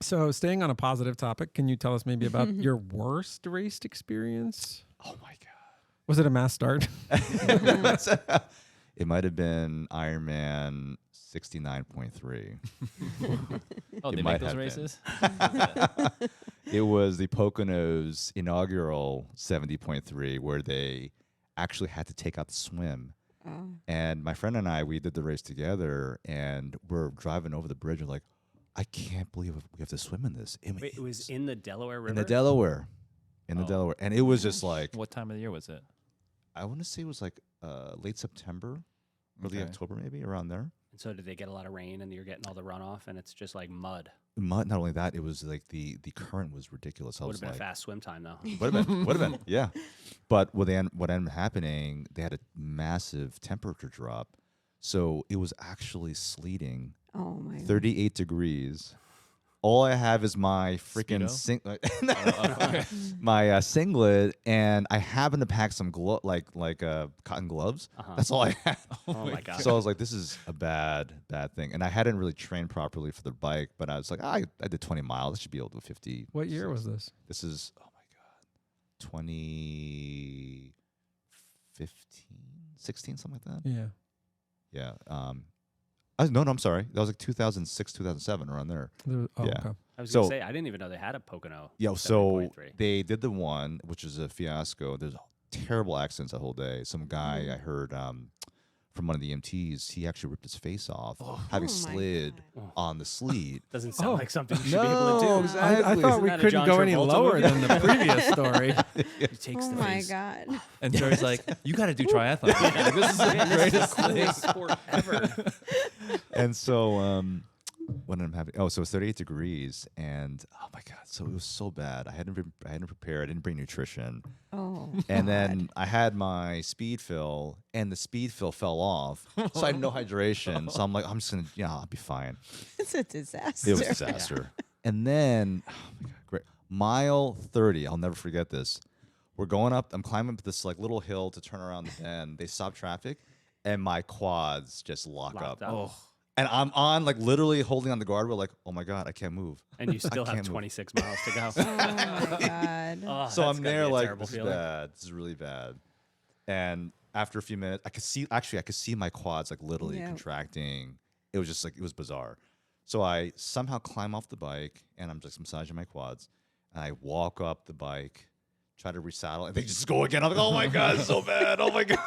So, staying on a positive topic, can you tell us maybe about your worst race experience? Oh my god. Was it a mass start? It might have been Ironman 69.3. Oh, It they might make those have races? It was the Poconos inaugural 70.3 where they actually had to take out the swim. Oh. And my friend and I, we did the race together, and we're driving over the bridge. We're like, I can't believe we have to swim in this. Wait, it was in the Delaware River? In the Delaware. In the Oh. Delaware. And it was just like, What time of the year was it? I want to say it was like late September, early Okay. October maybe, around there. And so did they get a lot of rain and you're getting all the runoff and it's just like mud? Not only that, it was like the current was ridiculous. I Would was have been like, a fast swim time though. would have been, yeah. But what ended up happening, they had a massive temperature drop. So it was actually sleeting, Oh my God. 38 degrees. All I have is my freaking my singlet, and I happen to pack some cotton gloves. Uh-huh. That's all I had. Oh my God. So I was like, this is a bad thing. And I hadn't really trained properly for the bike, but I was like, I did 20 miles. I should be able to do 50. What year was this? This is, oh my God, 2015, 16, something like that. Yeah. Yeah. No, I'm sorry. That was like 2006, 2007, around there. Oh, Yeah. okay. I was So- going to say, I didn't even know they had a Pocono. Yeah, so 70.3. they did the one, which is a fiasco. There's terrible accidents that whole day. Some guy I heard from one of the EMTs, he actually ripped his face off, having Oh my slid God. on the sleet. Doesn't sound Oh. like something you should be able to do. exactly. I thought Isn't we that a couldn't John go any Travolta lower movie? than the previous story. He takes Oh the my face. God. And Joey's like, you got to do triathlon. Like, this is the Man, this is greatest the thing. coolest sport ever. And so what ended up happening? Oh, so it was 38 degrees, and oh my God, so it was so bad. I hadn't prepared. I didn't bring nutrition. Oh. And then I had my speed fill, and the speed fill fell off. So I had no hydration. So I'm like, I'm just going to, I'll be fine. It's a disaster. It was a disaster. And then, oh my God, great. Mile 30, I'll never forget this. We're going up, I'm climbing up this like little hill to turn around the bend. They stop traffic, and my quads just lock Locked up. up. Oh, And I'm on, like, literally holding on the guardrail, like, oh my God, I can't move. And you still have can't move. 26 miles to go. Oh my God. Oh, So that's I'm gotta there be a like, terrible this is feeling. bad. This is really bad. And after a few minutes, I could see my quads like literally Yeah. contracting. It was just like, it was bizarre. So I somehow climb off the bike, and I'm just massaging my quads. And I walk up the bike, try to resaddle, and they just go again. I'm like, oh my God, it's so bad. Oh my God.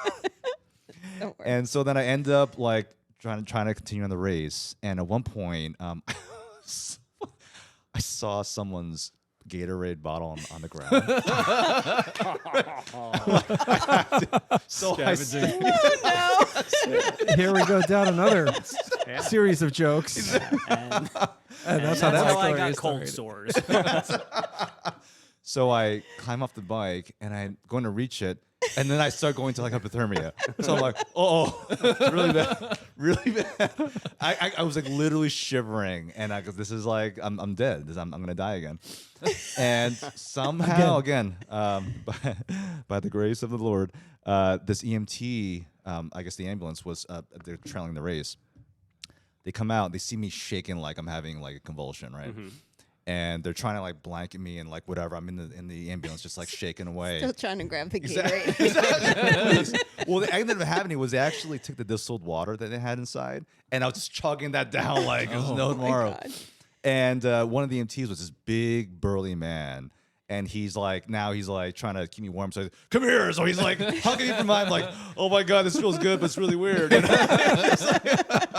Don't worry. And so then I end up like trying to continue on the race. And at one point, I saw someone's Gatorade bottle on the ground. So I Here we go down another Yeah. series of jokes. And, And that's and how that I story got is cold started. sores. So I climb off the bike, and I'm going to reach it, and then I start going to like hypothermia. So I'm like, it's really bad, really bad. I was like literally shivering, and I go, this is like I'm dead. I'm gonna die again. And somehow again, by the grace of the Lord, this EMT, I guess the ambulance was they're trailing the race. They come out, they see me shaking like I'm having like a convulsion, right? And they're trying to like blanket me and like whatever. I'm in the ambulance, just like shaking away. Still trying to grab the Exactly. Gatorade. Well, the ended up happening was they actually took the distilled water that they had inside, and I was just chugging that down like it was no tomorrow. God. And one of the EMTs was this big burly man. And he's like trying to keep me warm. So he's, come here. So he's like hugging me from behind, like, oh my God, this feels good, but it's really weird. You know?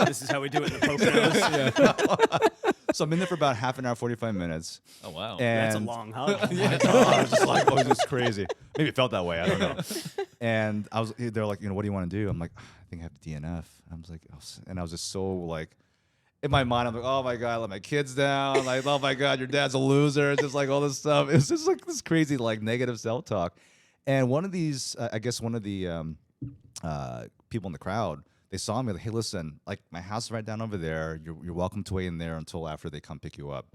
This is how we do it in the Poconos. So I'm in there for about half an hour, 45 minutes. oh wow. And That's a long hug. I was just like, oh, this is crazy. Maybe it felt that way. I don't know. And they're like, what do you want to do? I'm like, I think I have to DNF. I was like, and I was just so like, in my mind, I'm like, oh my God, I let my kids down. Like, oh my God, your dad's a loser. It's just like all this stuff. It's just like this crazy, like negative self-talk. And one of these, I guess one of the people in the crowd, they saw me like, hey, listen, like my house is right down over there. You're welcome to wait in there until after they come pick you up.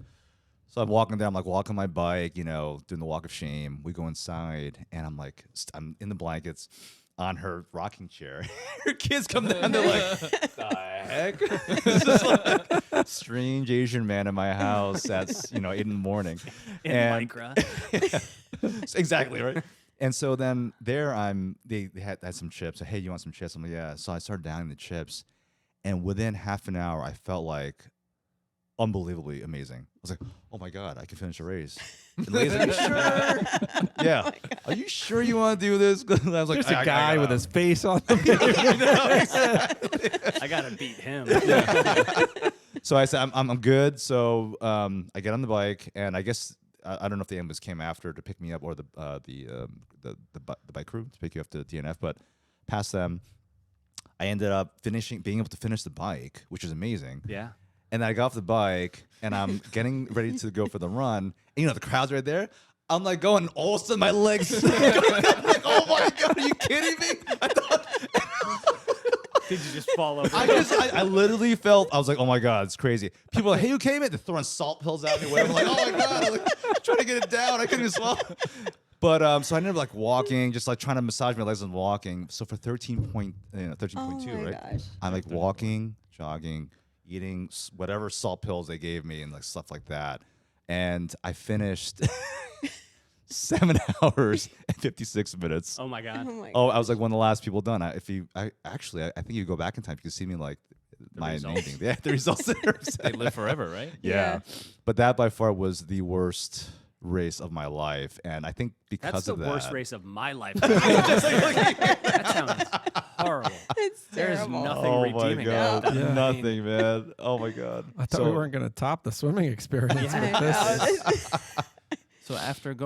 So I'm walking there. I'm like walking my bike, doing the walk of shame. We go inside, and I'm like, I'm in the blankets, on her rocking chair. Her kids come down. They're like, "The heck?" This is like a strange Asian man in my house. That's 8 in the morning. In And- Lycra. Exactly right. And so then there they had some chips. Hey, you want some chips? I'm like, yeah. So I started downing the chips, and within half an hour, I felt like unbelievably amazing. I was like, oh my god, I can finish a race. And Leia's like, you sure? Yeah. Are you sure you want to do this? I was like, There's a guy with his face on the I gotta beat him. So I said, I'm good. So I get on the bike, and I guess I don't know if the ambulance came after to pick me up or the bike crew to pick you up to DNF, but past them, I ended up being able to finish the bike, which is amazing. Yeah. And then I got off the bike, and I'm getting ready to go for the run. And the crowd's right there. I'm like going, all of a sudden my legs. I'm like, oh my god, are you kidding me? I thought. Did you just fall over? I literally felt, I was like, oh my god, it's crazy. People are like, hey, you came in? They're throwing salt pills at me, whatever. I'm like, oh my god, I'm like, trying to get it down. I couldn't even swallow. But so I ended up like walking, just like trying to massage my legs and walking. So for 13.2, Oh my right? gosh. I'm like walking, jogging, eating whatever salt pills they gave me and like stuff like that. And I finished 7 hours and 56 minutes. Oh my god. Oh my Oh, gosh. I was like one of the last people done. I think you go back in time, you can see me like my results. naming. Yeah, the results. They live forever, right? Yeah. But that by far was the worst race of my life, and I think because That's the of that, worst race of my life. That sounds horrible. It's There's terrible. nothing Oh my redeeming god, about that. Yeah. nothing, man. Oh my god. I thought we weren't going to top the swimming experience Yeah. with I this. know. So after going